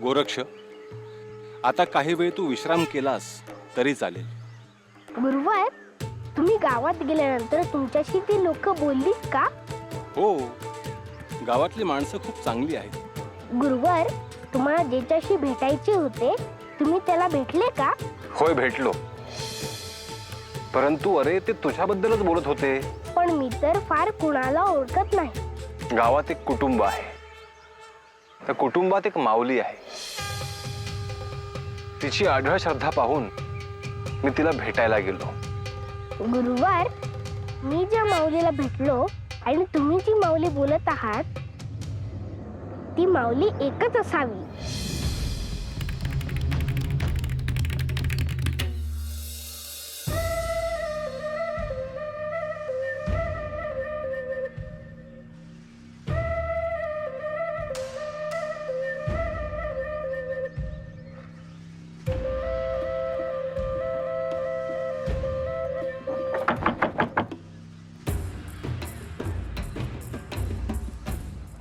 गोरक्ष, आता काही वेळ तू विश्राम केलास तरी चालेल. गुरुवार, तुम्ही गावात गेल्यानंतर तुमच्याशी ती लोक बोललीत का? हो, गावातली माणसं खूप चांगली आहेत. गुरुवार, तुम्हाला ज्याच्याशी भेटायचे होते तुम्ही त्याला भेटले का? होय, भेटलो. परंतु अरे, ते तुझ्याबद्दलच बोलत होते. पण मी तर फार कुणाला ओळखत नाही. गावात एक कुटुंब आहे. त्या कुटुंबात एक माऊली आहे. तिची आढळ श्रद्धा पाहून मी तिला भेटायला गेलो. गुरुवार, मी ज्या माऊलीला भेटलो आणि तुम्ही जी माऊली बोलत आहात ती माऊली एकच असावी.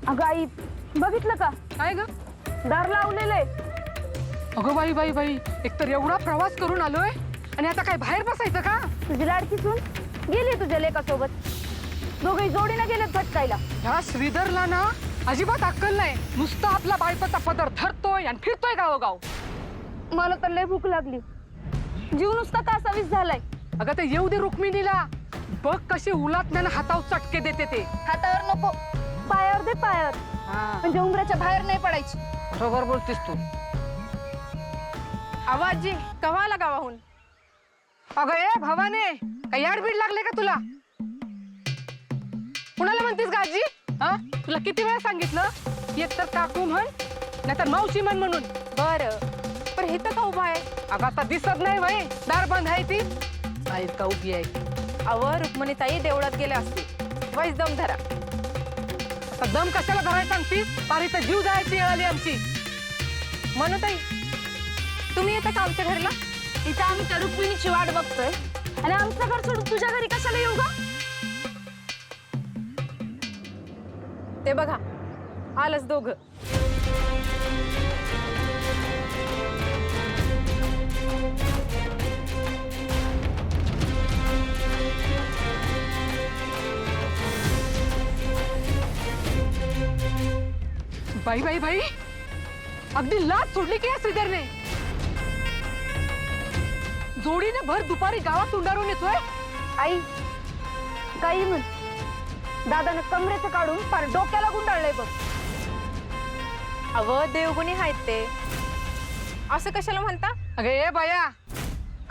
अगं आई, बघितलं का? काय ग? दार लावलेलं आहे. अगं बाई बाई बाई, एकतर एवढा प्रवास करून आलोय आणि आता काय बाहेर बसायचं का? तुझी लाडकी सून गेली तुझ्या लेकासोबत. दोघे जोडीने गेलेत भटकायला. ह्या श्रीधरला ना अजिबात अक्कल नाही. नुसता आपला बायकोचा पदर धरतोय आणि फिरतोय गावोगाव. मला तर लय भूक लागली. जीव नुसता कासावीस झालाय. अगं ते येऊ दे रुक्मिणीला. बघ कशी उलाटण्यानं हातावर चटके देते ते. हातावर नको, पायावर दे, पायावर. म्हणजे उंबराच्या बाहेर नाही पडायची. बरोबर बोलतेस तू. आवाजी कवा आला गावाहून? अगं ए भवाने, काही याडबीड लागले का तुला? कुणाला म्हणतेस का आजी? हा, तुला किती वेळा सांगितलं एक तर काकू म्हण नाहीतर मावशी म्हण म्हणून. बर, पण हे तर का उभा आहे? अगं आता दिसत नाही बाई, दार बंद आहे ती. आहेत का उभी आहे? अव रुक्मिणीताई देवळात गेल्या असतील. वैस दम धरा. आता दम कशाला धरायला सांगतीस? पार इथं जीव जायची वेळ आली आमची. म्हणताई, तुम्ही येता का आमच्या घरला? इथं आम्ही त्या रुक्मिणीची वाट बघतोय आणि आमचं घर सोडून तुझ्या घरी कशाला येऊ का? ते बघा, आलंच दोघं. बाई बाई बाई, अगदी लाज सोडली की या श्रीधरने. जोडीने भर दुपारी गावात तुंडारून येतोय. आई, काही म्हण, दादानं कमरेचं काढून फार डोक्याला गुंडाळलंय बघ. अव देवगुणी आहेत ते. असं कशाला म्हणता? अगे ए बाया,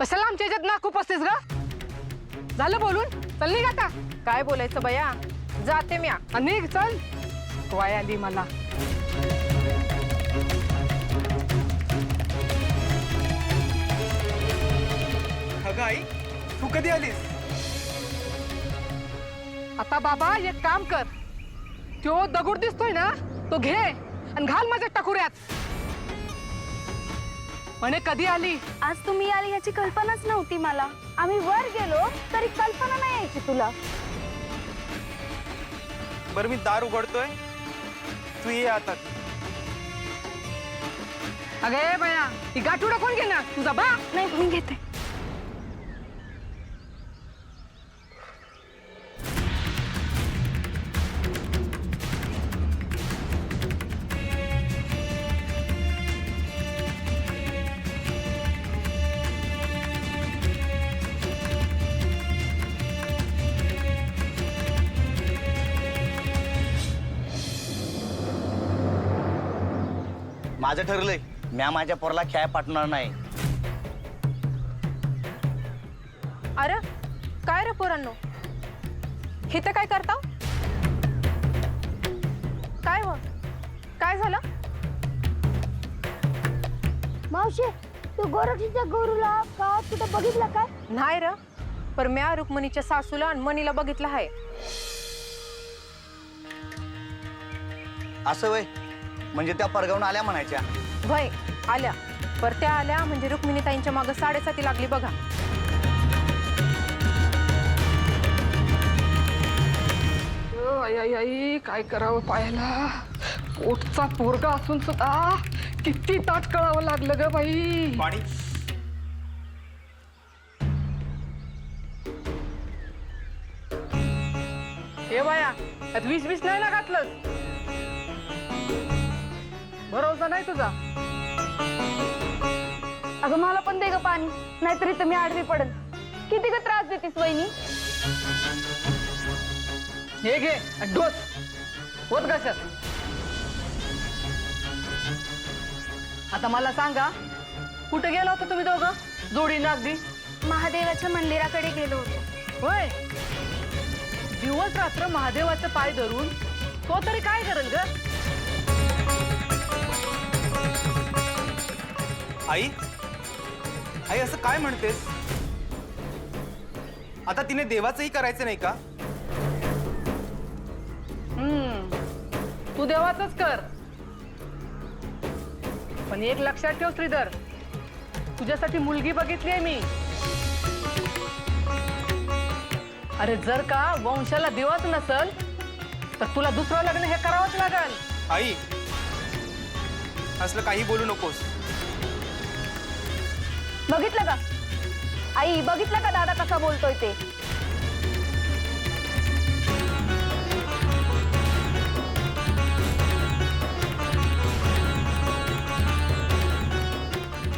कशाला आमच्या याच्यात नाक उपसतेस ग? झालं बोलून, चल निघ आता. काय बोलायचं बया, जाते म्या. निघ चल. वाय आली मला. अगं आई, तू कधी आलीस? आता बाबा एक काम कर, तो दगड दिसतोय ना तो घे आणि घाल माझ्या टकुऱ्यात. म्हणे कधी आली? आज तुम्ही आली याची कल्पनाच नव्हती मला. आम्ही वर गेलो तरी कल्पना नाही यायची तुला. बरं, मी दार उघडतोय, तू ये आता. अगे बया, ही गाठुडा कोण घेणार? तुझा बा? नाही, मी घेते. माझं ठरलंय, म्या माझ्या पोराला खेळ पाठवणार नाही. अरे काय रे पोरांनो, हे तर काय करता? काय हो, काय झालं? मावशी, तू गोरक्षीच्या गौरूला गावात कुठं बघितलं काय? नाही र, पर म्या रुक्मिणीच्या सासूला आणि मनीला बघितलं आहे. असं वय, म्हणजे त्या परगावून आल्या म्हणायच्या. वय आल्या, पर त्या आल्या म्हणजे रुक्मिणीताईंच्या मागं 7:30 लागली बघा. आई आई आई, काय करावं पायाला? पोटचा पोरगा असून सुद्धा किती ताट कळावं लागलं ग बाई. पाणी. हे बाया यात वीस नाही ना घातलं. भरोसा नाही तुझा. अगं मला पण दे ग पाणी, नाहीतरी तर मी आडवी पडल. किती ग त्रास देतीस वहिनी. हे घे आणि डोस होत कशात. आता मला सांगा, कुठे गेला होता तुम्ही दोघं जोडीनं अगदी. महादेवाच्या मंदिराकडे गेलो होतो. होय, दिवस रात्र महादेवाचे पाय धरून तो तरी काय करेल ग. आई, आई असं काय म्हणतेस? आता तिने देवाचंही करायचं नाही का? तू देवाचंच कर, पण एक लक्षात ठेव श्रीधर, तुझ्यासाठी मुलगी बघितली आहे मी. अरे जर का वंशाला दिवाच नसल तर तुला दुसरं लग्न हे करावंच लागल. आई, असलं काही बोलू नकोस. बघितलं का आई, बघितलं का दादा कसा बोलतोय ते.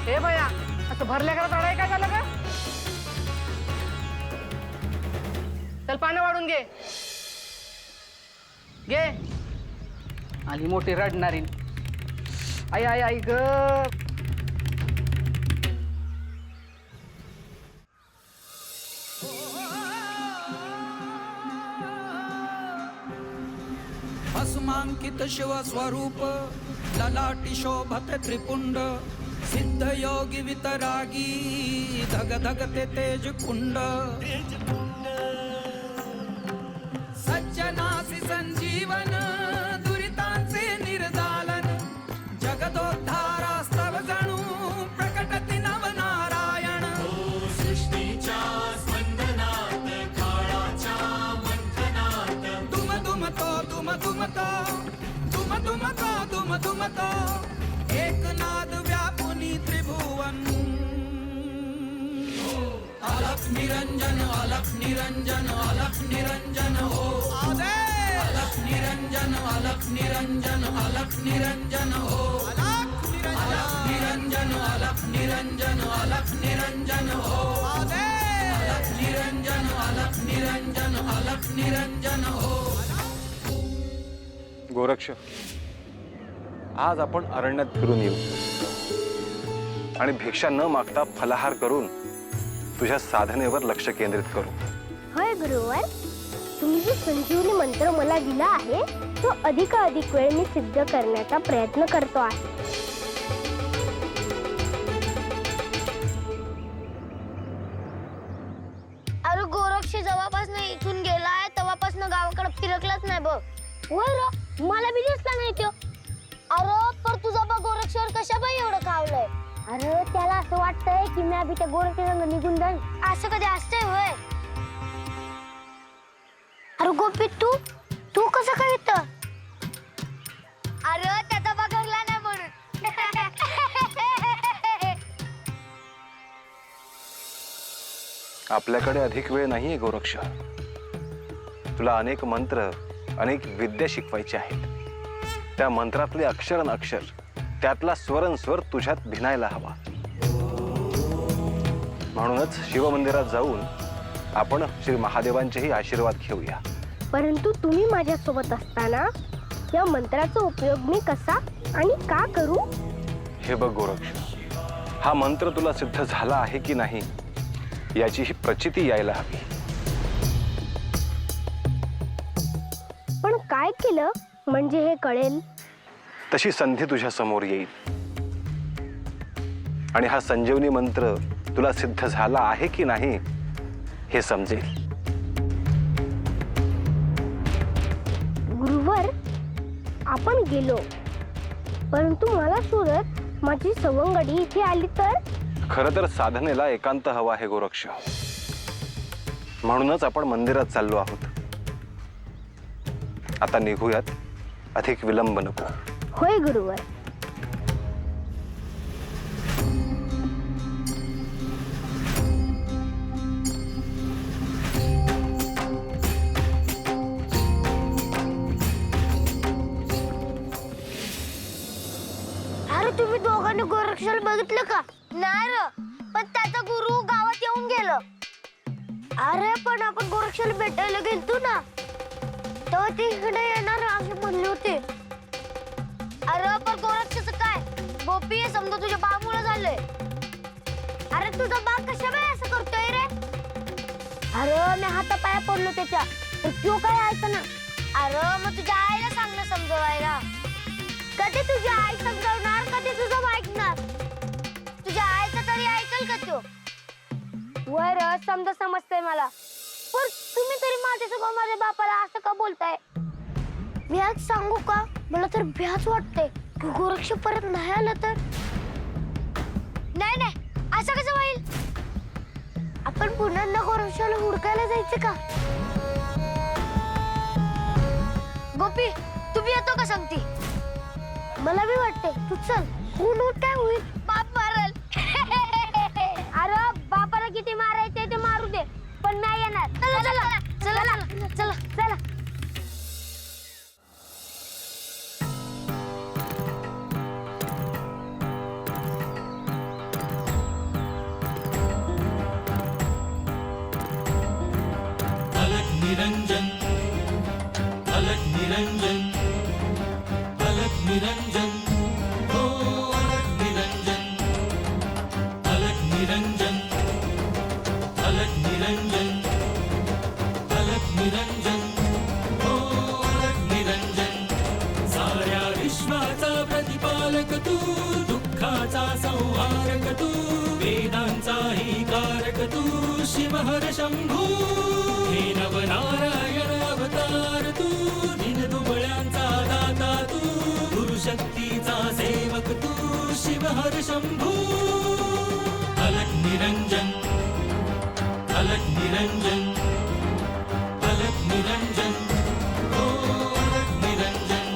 हे बया, असं भरल्या घरात अडाय काय झालं का. चल पाणी वाढून घे. घे. आली मोठी रडणारी. आई आई आई ग. भस्मांकित शिवस्वरूप ललाटी शोभत त्रिपुंड सिद्ध योगी वितरागी धग धगते तेज कुंड सज्जनासी संजीवन दुरितांचे निर्दालन जगदोद्धारास्तव जणू प्रकटति नवनारायण सृष्टीच्या स्पंदनात काळाच्या मंथनात दुम दुमतो दुम दुमतो दुम दुमतो दुम दुमतो एकनाद व्यापुनी त्रिभुवन अलख निरंजन अलख निरंजन अलख निरंजन हो अलख निरंजन अलख निरंजन अलख निरंजन हो अलख निरंजन अलख निरंजन अलख निरंजन हो अलख निरंजन अलख निरंजन अलख निरंजन हो. गोरक्ष, आज आपण अरण्यात फिरून येऊ आणि भिक्षा न मागता फलाहार करून तुझ्या साधनेवर लक्ष केंद्रित करू. होय गुरुवर, तुम्ही जो संजीवनी मंत्र मला दिला आहे तो अधिकाधिक वेळ मी सिद्ध करण्याचा प्रयत्न करतो आहे. अरे गोरक्ष जेव्हापासून इथून गेलाय तेव्हापासून गावाकडे फिरकलाच नाही बघ. वर मला बी दिसला नाही तो. अरे पर तुझा बा गोरक्षवर कशा बाई एवढं खावलंय. अरे त्याला असं वाटतंय की मी अभि त्या गोरक्षांग निघून जाईन. असं कधी असतंय होय. अरे गोपी तू कसं काय इथं. अरे त्याचा बा घरला नाही म्हणून. आपल्याकडे अधिक वेळ नाहीये गोरक्ष. तुला अनेक मंत्र, अनेक विद्या शिकवायची आहेत. त्या मंत्रातले अक्षर न अक्षर, त्यातला स्वर न स्वर तुझ्यात भिनायला हवा. म्हणूनच शिवमंदिरात जाऊन आपण श्री महादेवांचेही आशीर्वाद घेऊया. परंतु तुम्ही माझ्या सोबत असताना या मंत्राचा उपयोग मी कसा आणि का करू. हे बघ गोरक्ष, हा मंत्र तुला सिद्ध झाला आहे की नाही याची ही प्रचिती यायला हवी. पण काय केलं म्हणजे हे कळेल. तशी संधी तुझ्या समोर येईल आणि हा संजीवनी मंत्र तुला सिद्ध झाला आहे की नाही हे समजेल. गुरुवर, आपण गेलो परंतु मला शोधत माझी सवंगडी इथे आली तर. खरं तर साधनेला एकांत हवा आहे गोरक्ष. म्हणूनच आपण मंदिरात चाललो आहोत. आता निघूयात, अधिक विलंब नको. होय गुरुवर. गोरक्षाला बघितलं का? नाही र, पण त्याचा गुरु गावात येऊन गेलं. अरे पण आपण गोरक्षाला भेटायला गेलतो ना, तेव्हा ते इकडे येणार असं म्हणले होते. अरे पण गोरक्षाचं काय? गोपी हे समजा तुझ्या बामुळं झालंय. अरे तुझा बाप कशा वेळा असं करतोय रे? अरे मी हातापाया पडलो त्याच्या, तर तो काय ऐकं ना. अरे मग तुझ्या आईला सांग ना समजवायला. कधी तुझी आई समजावणार, कधी तुझं ऐकणार? तुझ्या आईचं तरी ऐकल का तो? वर समजा समजतंय मला, पण तुम्ही तरी माझ्यासमोर माझ्या बापाला असं का बोलताय? मी आज सांगू का, मला तर भ्याच वाटते की गोरक्ष परत नाही आलं तर. नाही नाही, असं कसं होईल? आपण पुन्हा गोरक्षाला हुडकायला जायचं का? गोपी तुम्ही येतो का सांगती? मला बी वाटते, तू चल. कोण काय होईल? बाप मारल. अरे बापाला किती मारायचे ते मारू दे, पण नाही येणार. चला चला चला चला चला. अलग निरंजन, अलग निरंजन, अलग निरंजन, हो अलग निरंजन, अलग निरंजन, अलग निरंजन, अलग निरंजन, हो अलग निरंजन. साऱ्या विश्वाचा प्रतिपालक तू, दुःखाचा संहारक तू, वेदांचाही कारक तू, शिवहर शंभू. हे नवनारायण अवतार तू, दिनदुबळ्यांचा दाता तू, गुरुशक्तीचा सेवक तू, शिवहर शंभू. अलग निरंजन, अलग निरंजन, अलग निरंजन, हो अलग निरंजन.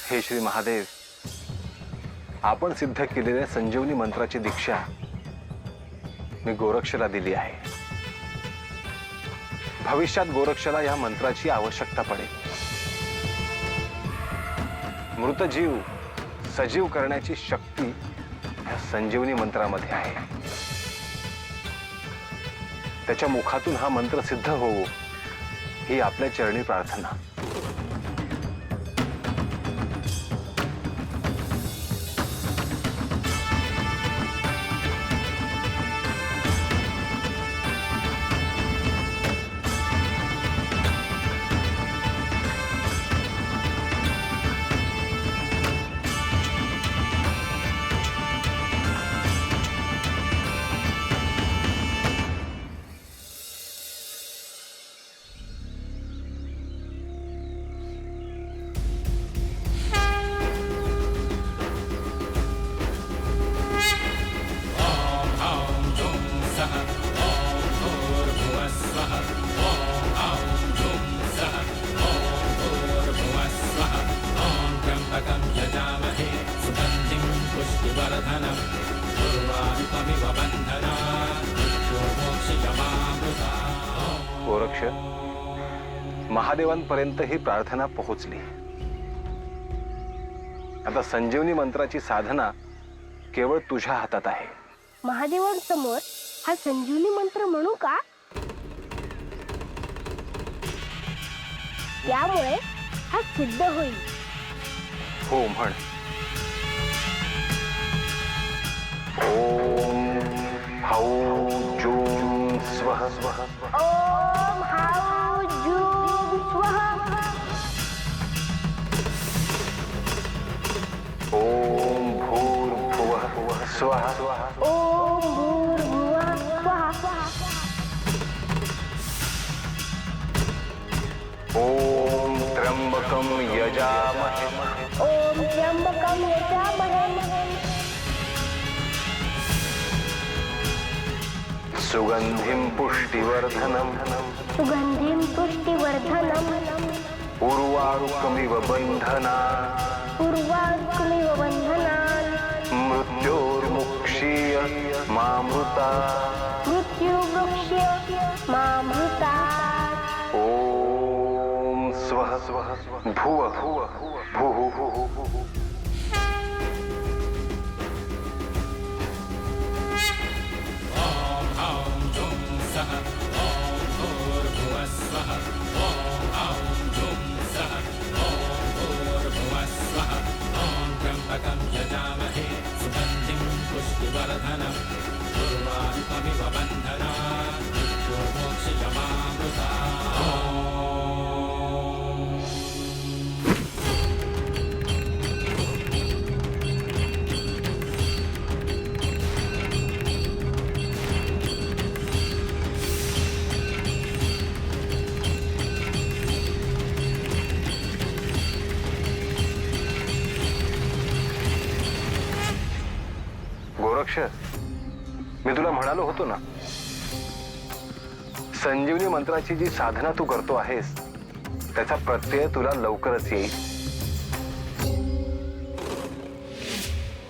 हे श्री महादेव, आपण सिद्ध केलेल्या संजीवनी मंत्राची दीक्षा मी गोरक्षला दिली आहे. भविष्यात गोरक्षला या मंत्राची आवश्यकता पडेल. मृत जीव सजीव करण्याची शक्ती या संजीवनी मंत्रामध्ये आहे. त्याच्या मुखातून हा मंत्र सिद्ध होवो ही आपल्या चरणी प्रार्थना. गोरक्ष, महादेवांपर्यंत ही प्रार्थना पोहोचली. आता संजीवनी मंत्राची साधना केवळ तुझ्या हातात आहे. महादेवांसमोर हा संजीवनी मंत्र म्हणू का? त्यामुळे हा सिद्ध होईल. हो म्हण. ओम हौ जूम स्वः स्वः. ओम हौ जूम स्वः. ओम भूर्भुवः स्वः. ओम भूर्भुवः स्वः. ओम त्र्यंबकं यजामहे. ओम त्र्यंबकं यजामहे. सुगंधिं पुष्टिवर्धनम्. सुगंधिं पुष्टिवर्धनम्. उर्वारुकमिव बन्धनात्. उर्वारुकमिव बन्धनात्. मृत्योर्मुक्षीय मामृतात्. मृत्युवृक्ष्य मामृतात्. ओम स्वः स्वः भुवः भुः. गोरक्ष, मी तुला म्हणालो होतो ना, संजीवनी मंत्राची जी साधना तू करतो आहेस त्याचा प्रत्यय तुला लवकरच येईल.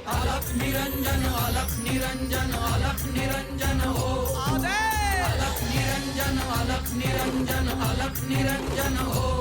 अलख निरंजन अलख निरंजन अलख निरंजन हो. अलख निरंजन अलख निरंजन अलख निरंजन हो.